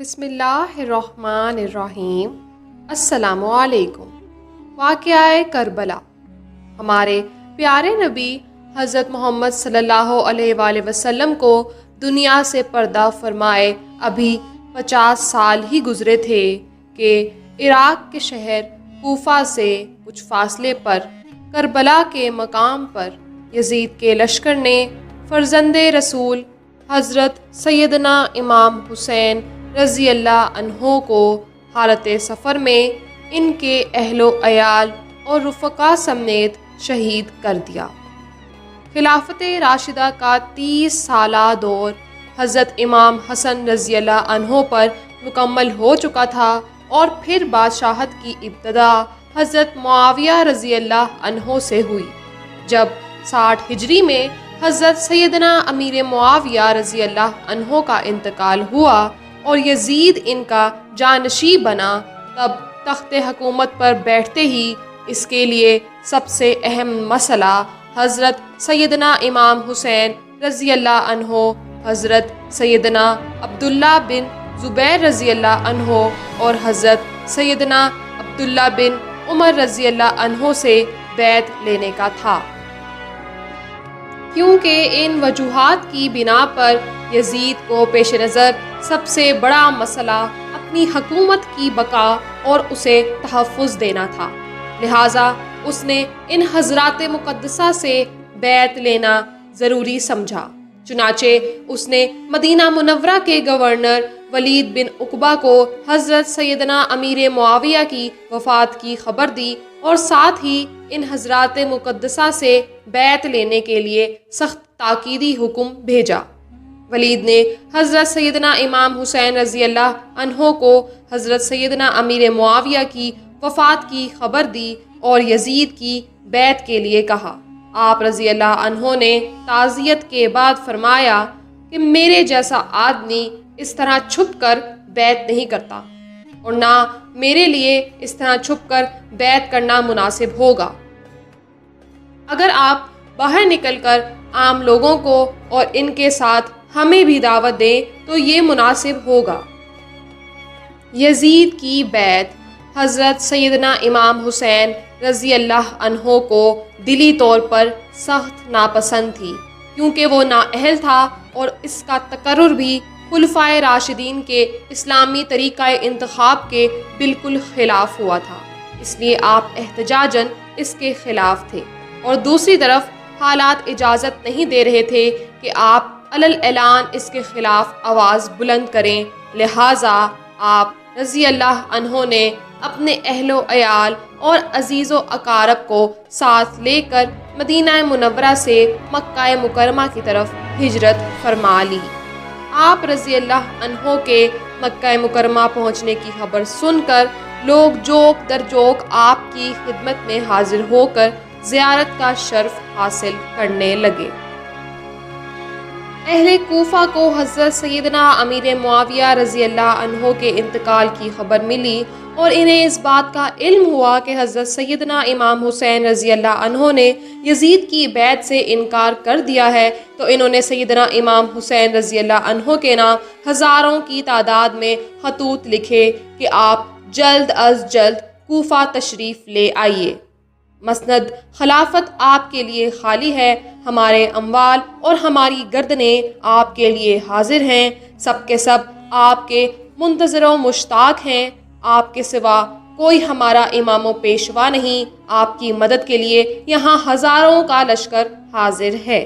بسم اللہ الرحمن الرحیم۔ السلام علیکم۔ واقعہ کربلا۔ ہمارے پیارے نبی حضرت محمد صلی اللہ علیہ وآلہ وسلم کو دنیا سے پردہ فرمائے ابھی 50 سال ہی گزرے تھے کہ عراق کے شہر کوفہ سے کچھ فاصلے پر کربلا کے مقام پر یزید کے لشکر نے فرزند رسول حضرت سیدنا امام حسین رضی اللہ عنہ کو حالت سفر میں ان کے اہل و عیال اور رفقا سمیت شہید کر دیا۔ خلافت راشدہ کا 30 سالہ دور حضرت امام حسن رضی اللہ عنہ پر مکمل ہو چکا تھا اور پھر بادشاہت کی ابتدا حضرت معاویہ رضی اللہ عنہ سے ہوئی۔ جب 60 ہجری میں حضرت سیدنا امیر معاویہ رضی اللہ عنہ کا انتقال ہوا اور یزید ان کا جانشی بنا، تب تخت حکومت پر بیٹھتے ہی اس کے لیے سب سے اہم مسئلہ حضرت سیدنا امام حسین رضی اللہ عنہ، حضرت سیدنا عبداللہ بن زبیر رضی اللہ عنہ اور حضرت سیدنا عبداللہ بن عمر رضی اللہ عنہ سے بیعت لینے کا تھا، کیونکہ ان وجوہات کی بنا پر یزید کو پیش نظر سب سے بڑا مسئلہ اپنی حکومت کی بقا اور اسے تحفظ دینا تھا، لہٰذا اس نے ان حضرات مقدسہ سے بیعت لینا ضروری سمجھا۔ چنانچہ اس نے مدینہ منورہ کے گورنر ولید بن عقبہ کو حضرت سیدنا امیر معاویہ کی وفات کی خبر دی اور ساتھ ہی ان حضرات مقدسہ سے بیعت لینے کے لیے سخت تاکیدی حکم بھیجا۔ ولید نے حضرت سیدنا امام حسین رضی اللہ عنہ کو حضرت سیدنا امیر معاویہ کی وفات کی خبر دی اور یزید کی بیعت کے لیے کہا۔ آپ رضی اللہ عنہ نے تعزیت کے بعد فرمایا کہ میرے جیسا آدمی اس طرح چھپ کر بیعت نہیں کرتا اور نہ میرے لیے اس طرح چھپ کر بیعت کرنا مناسب ہوگا۔ اگر آپ باہر نکل کر عام لوگوں کو اور ان کے ساتھ ہمیں بھی دعوت دیں تو یہ مناسب ہوگا۔ یزید کی بیعت حضرت سیدنا امام حسین رضی اللہ عنہ کو دلی طور پر سخت ناپسند تھی، کیونکہ وہ نااہل تھا اور اس کا تقرر بھی خلفائے راشدین کے اسلامی طریقہ انتخاب کے بالکل خلاف ہوا تھا، اس لیے آپ احتجاجاً اس کے خلاف تھے، اور دوسری طرف حالات اجازت نہیں دے رہے تھے کہ آپ علل اعلان اس کے خلاف آواز بلند کریں، لہٰذا آپ رضی اللہ عنہ نے اپنے اہل و عیال اور عزیز و اقارب کو ساتھ لے کر مدینہ منورہ سے مکہ مکرمہ کی طرف ہجرت فرما لی۔ آپ رضی اللہ عنہ کے مکہ مکرمہ پہنچنے کی خبر سن کر لوگ جوک در جوک آپ کی خدمت میں حاضر ہو کر زیارت کا شرف حاصل کرنے لگے۔ اہل کوفہ کو حضرت سیدنا امیر معاویہ رضی اللہ عنہ کے انتقال کی خبر ملی اور انہیں اس بات کا علم ہوا کہ حضرت سیدنا امام حسین رضی اللہ عنہ نے یزید کی بیعت سے انکار کر دیا ہے، تو انہوں نے سیدنا امام حسین رضی اللہ عنہ کے نام ہزاروں کی تعداد میں خطوط لکھے کہ آپ جلد از جلد کوفہ تشریف لے آئیے، مسند خلافت آپ کے لیے خالی ہے، ہمارے اموال اور ہماری گردنیں آپ کے لیے حاضر ہیں، سب کے سب آپ کے منتظر و مشتاق ہیں، آپ کے سوا کوئی ہمارا امام و پیشوا نہیں، آپ کی مدد کے لیے یہاں ہزاروں کا لشکر حاضر ہے۔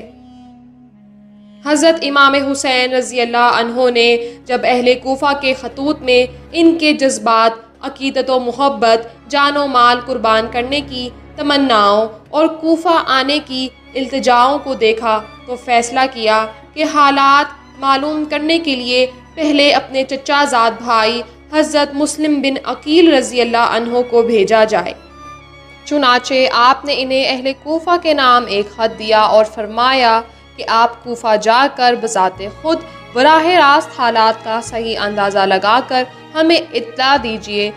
حضرت امام حسین رضی اللہ عنہ نے جب اہل کوفہ کے خطوط میں ان کے جذبات، عقیدت و محبت، جان و مال قربان کرنے کی تمناؤں اور کوفہ آنے کی التجاؤں کو دیکھا تو فیصلہ کیا کہ حالات معلوم کرنے کے لیے پہلے اپنے چچا زاد بھائی حضرت مسلم بن عقیل رضی اللہ عنہ کو بھیجا جائے۔ چنانچہ آپ نے انہیں اہل کوفہ کے نام ایک خط دیا اور فرمایا کہ آپ کوفہ جا کر بذات خود براہ راست حالات کا صحیح اندازہ لگا کر ہمیں اطلاع دیجیے،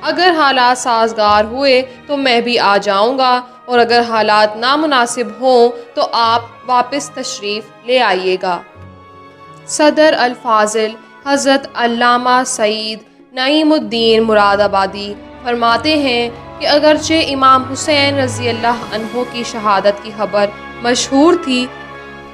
اگر حالات سازگار ہوئے تو میں بھی آ جاؤں گا اور اگر حالات نامناسب ہوں تو آپ واپس تشریف لے آئیے گا۔ صدر الفاضل حضرت علامہ سعید نعیم الدین مراد آبادی فرماتے ہیں کہ اگرچہ امام حسین رضی اللہ عنہ کی شہادت کی خبر مشہور تھی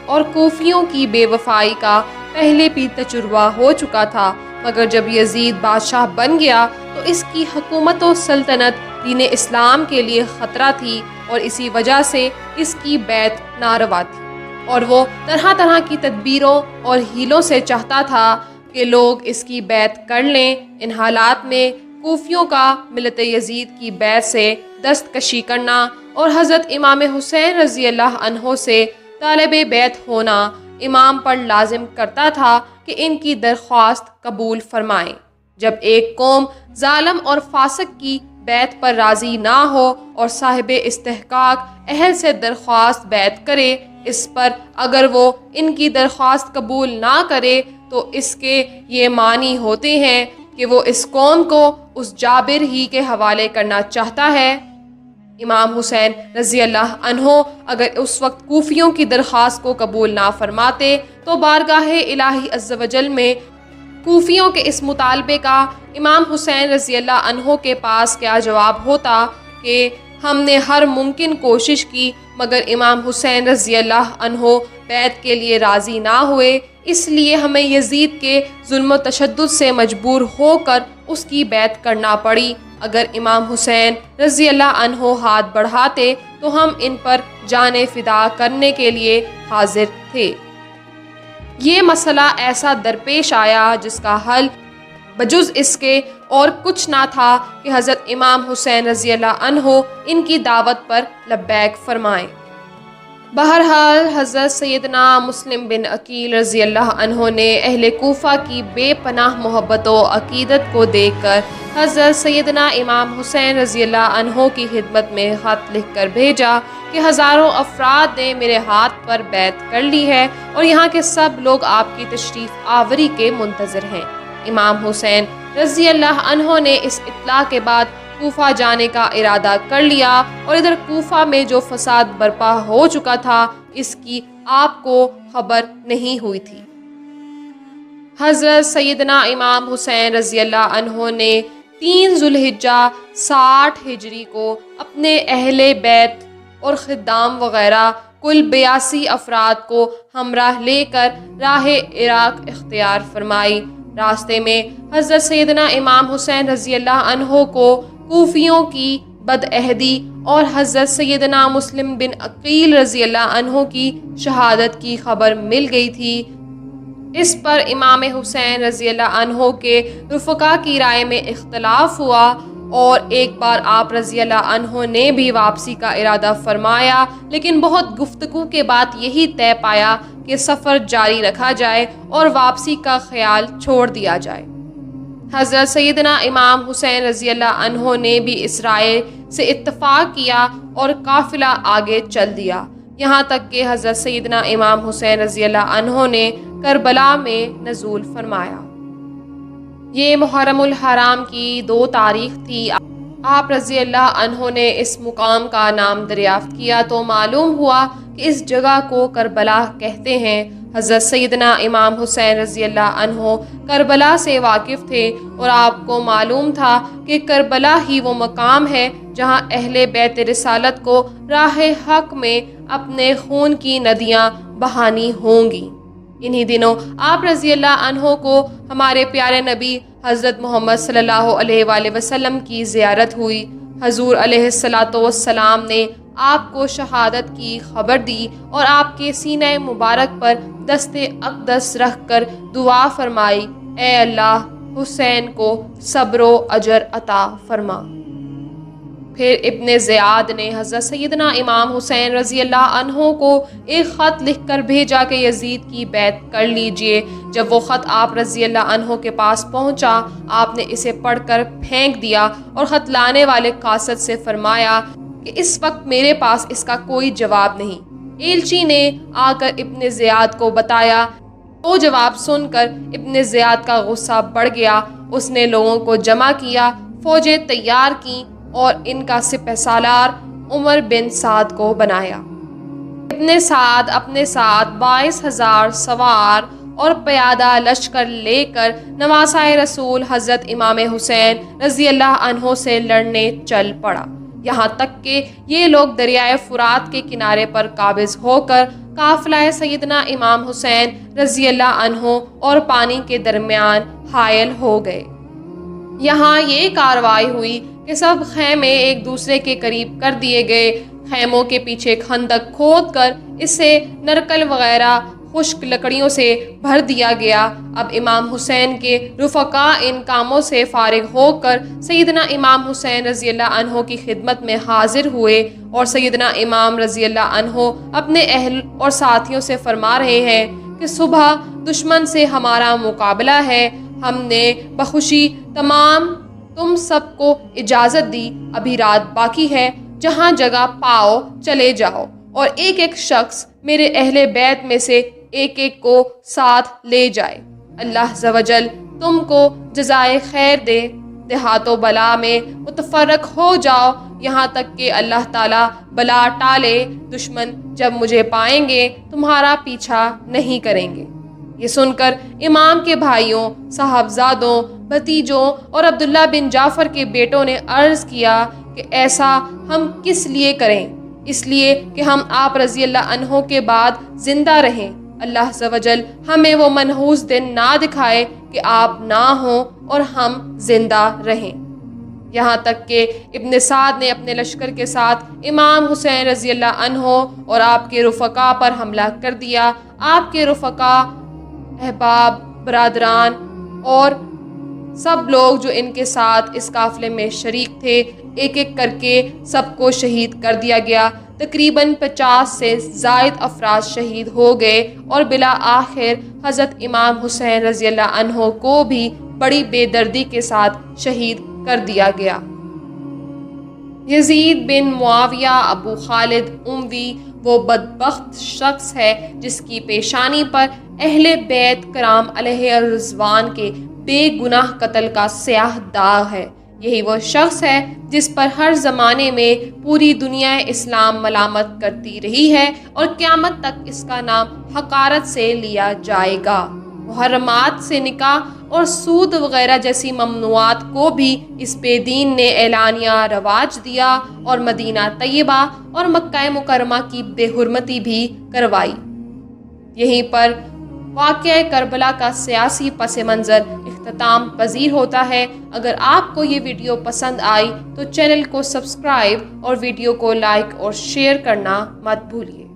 اور کوفیوں کی بے وفائی کا پہلے بھی تجربہ ہو چکا تھا، مگر جب یزید بادشاہ بن گیا تو اس کی حکومت و سلطنت دین اسلام کے لیے خطرہ تھی، اور اسی وجہ سے اس کی بیعت ناروا تھی، اور وہ طرح طرح کی تدبیروں اور ہیلوں سے چاہتا تھا کہ لوگ اس کی بیعت کر لیں۔ ان حالات میں کوفیوں کا ملت یزید کی بیعت سے دستکشی کرنا اور حضرت امام حسین رضی اللہ عنہ سے طالب بیعت ہونا امام پر لازم کرتا تھا کہ ان کی درخواست قبول فرمائیں۔ جب ایک قوم ظالم اور فاسق کی بیعت پر راضی نہ ہو اور صاحب استحقاق اہل سے درخواست بیعت کرے، اس پر اگر وہ ان کی درخواست قبول نہ کرے تو اس کے یہ معنی ہوتے ہیں کہ وہ اس قوم کو اس جابر ہی کے حوالے کرنا چاہتا ہے۔ امام حسین رضی اللہ عنہ اگر اس وقت کوفیوں کی درخواست کو قبول نہ فرماتے تو بارگاہ الہی عز و جل میں کوفیوں کے اس مطالبے کا امام حسین رضی اللہ عنہ کے پاس کیا جواب ہوتا کہ ہم نے ہر ممکن کوشش کی مگر امام حسین رضی اللہ عنہ بیعت کے لیے راضی نہ ہوئے، اس لیے ہمیں یزید کے ظلم و تشدد سے مجبور ہو کر اس کی بیعت کرنا پڑی۔ اگر امام حسین رضی اللہ عنہ ہاتھ بڑھاتے تو ہم ان پر جانیں فدا کرنے کے لیے حاضر تھے۔ یہ مسئلہ ایسا درپیش آیا جس کا حل بجز اس کے اور کچھ نہ تھا کہ حضرت امام حسین رضی اللہ عنہ ان کی دعوت پر لبیک فرمائیں۔ بہرحال حضرت سیدنا مسلم بن عقیل رضی اللہ عنہ نے اہل کوفہ کی بے پناہ محبت و عقیدت کو دیکھ کر حضرت سیدنا امام حسین رضی اللہ عنہ کی خدمت میں خط لکھ کر بھیجا کہ ہزاروں افراد نے میرے ہاتھ پر بیعت کر لی ہے اور یہاں کے سب لوگ آپ کی تشریف آوری کے منتظر ہیں۔ امام حسین رضی اللہ عنہ نے اس اطلاع کے بعد کوفہ جانے کا ارادہ کر لیا، اور ادھر کوفہ میں جو فساد برپا ہو چکا تھا اس کی آپ کو خبر نہیں ہوئی تھی۔ حضرت سیدنا امام حسین رضی اللہ عنہ نے 3 ذوالحجہ 60 ہجری کو اپنے اہل بیت اور خدام وغیرہ کل 82 افراد کو ہمراہ لے کر راہ عراق اختیار فرمائی۔ راستے میں حضرت سیدنا امام حسین رضی اللہ عنہ کو کوفیوں کی بدعہدی اور حضرت سیدنا مسلم بن عقیل رضی اللہ عنہ کی شہادت کی خبر مل گئی تھی۔ اس پر امام حسین رضی اللہ عنہ کے رفقا کی رائے میں اختلاف ہوا، اور ایک بار آپ رضی اللہ عنہ نے بھی واپسی کا ارادہ فرمایا، لیکن بہت گفتگو کے بعد یہی طے پایا کہ سفر جاری رکھا جائے اور واپسی کا خیال چھوڑ دیا جائے۔ حضرت سیدنا امام حسین رضی اللہ عنہ نے بھی اس رائے سے اتفاق کیا اور قافلہ آگے چل دیا، یہاں تک کہ حضرت سیدنا امام حسین رضی اللہ عنہ نے کربلا میں نزول فرمایا۔ یہ محرم الحرام کی 2 تاریخ تھی۔ آپ رضی اللہ عنہ نے اس مقام کا نام دریافت کیا تو معلوم ہوا کہ اس جگہ کو کربلا کہتے ہیں۔ حضرت سیدنا امام حسین رضی اللہ عنہ کربلا سے واقف تھے، اور آپ کو معلوم تھا کہ کربلا ہی وہ مقام ہے جہاں اہل بیت رسالت کو راہ حق میں اپنے خون کی ندیاں بہانی ہوں گی۔ انہی دنوں آپ رضی اللہ عنہ کو ہمارے پیارے نبی حضرت محمد صلی اللہ علیہ وآلہ وسلم کی زیارت ہوئی۔ حضور علیہ السلام نے آپ کو شہادت کی خبر دی اور آپ کے سینہ مبارک پر دست اقدس رکھ کر دعا فرمائی، اے اللہ حسین کو صبر و اجر عطا فرما۔ پھر ابن زیاد نے حضرت سیدنا امام حسین رضی اللہ عنہ کو ایک خط لکھ کر بھیجا کہ یزید کی بیعت کر لیجئے۔ جب وہ خط آپ رضی اللہ عنہ کے پاس پہنچا، آپ نے اسے پڑھ کر پھینک دیا اور خط لانے والے قاصد سے فرمایا کہ اس وقت میرے پاس اس کا کوئی جواب نہیں۔ ایلچی نے آ کر ابن زیاد کو بتایا۔ وہ جواب سن کر ابن زیاد کا غصہ بڑھ گیا۔ اس نے لوگوں کو جمع کیا، فوجیں تیار کیں اور ان کا سپہ سالار عمر بن سعد کو بنایا۔ ابن سعد اپنے ساتھ 22,000 سوار اور پیادہ لشکر لے کر نواسۂ رسول حضرت امام حسین رضی اللہ عنہ سے لڑنے چل پڑا، یہاں تک کہ یہ لوگ دریائے فرات کے کنارے پر قابض ہو کر قافلہ سیدنا امام حسین رضی اللہ عنہ اور پانی کے درمیان حائل ہو گئے۔ یہاں یہ کارروائی ہوئی کہ سب خیمے ایک دوسرے کے قریب کر دیے گئے، خیموں کے پیچھے خندق کھود کر اسے نرکل وغیرہ خشک لکڑیوں سے بھر دیا گیا۔ اب امام حسین کے رفقا ان کاموں سے فارغ ہو کر سیدنا امام حسین رضی اللہ عنہ کی خدمت میں حاضر ہوئے، اور سیدنا امام رضی اللہ عنہ اپنے اہل اور ساتھیوں سے فرما رہے ہیں کہ صبح دشمن سے ہمارا مقابلہ ہے، ہم نے بخوشی تم سب کو اجازت دی، ابھی رات باقی ہے، جہاں جگہ پاؤ چلے جاؤ، اور ایک ایک شخص میرے اہل بیت میں سے ایک ایک کو ساتھ لے جائے۔ اللہ عز و جل تم کو جزائے خیر دے، دیہات و بلا میں متفرق ہو جاؤ، یہاں تک کہ اللہ تعالیٰ بلا ٹالے، دشمن جب مجھے پائیں گے تمہارا پیچھا نہیں کریں گے۔ یہ سن کر امام کے بھائیوں، صاحبزادوں، بھتیجوں اور عبداللہ بن جعفر کے بیٹوں نے عرض کیا کہ ایسا ہم کس لیے کریں؟ اس لیے کہ ہم آپ رضی اللہ عنہ کے بعد زندہ رہیں، اللہ عز و جل ہمیں وہ منحوس دن نہ دکھائے کہ آپ نہ ہوں اور ہم زندہ رہیں۔ یہاں تک کہ ابن سعد نے اپنے لشکر کے ساتھ امام حسین رضی اللہ عنہ اور آپ کے رفقا پر حملہ کر دیا۔ آپ کے رفقا، احباب، برادران اور سب لوگ جو ان کے ساتھ اس قافلے میں شریک تھے، ایک ایک کر کے سب کو شہید کر دیا گیا۔ تقریباً 50 سے زائد افراد شہید ہو گئے، اور بالآخر حضرت امام حسین رضی اللہ عنہ کو بھی بڑی بے دردی کے ساتھ شہید کر دیا گیا۔ یزید بن معاویہ ابو خالد اموی وہ بدبخت شخص ہے جس کی پیشانی پر اہل بیت کرام علیہ الرضوان کے بے گناہ قتل کا سیاہ داغ ہے۔ یہی وہ شخص ہے جس پر ہر زمانے میں پوری دنیا اسلام ملامت کرتی رہی ہے، اور قیامت تک اس کا نام حقارت سے لیا جائے گا۔ محرمات سے نکاح اور سود وغیرہ جیسی ممنوعات کو بھی اس بے دین نے اعلانیہ رواج دیا، اور مدینہ طیبہ اور مکہ مکرمہ کی بے حرمتی بھی کروائی۔ یہیں پر واقعہ کربلا کا سیاسی پس منظر اختتام پذیر ہوتا ہے۔ اگر آپ کو یہ ویڈیو پسند آئی تو چینل کو سبسکرائب اور ویڈیو کو لائک اور شیئر کرنا مت بھولیے۔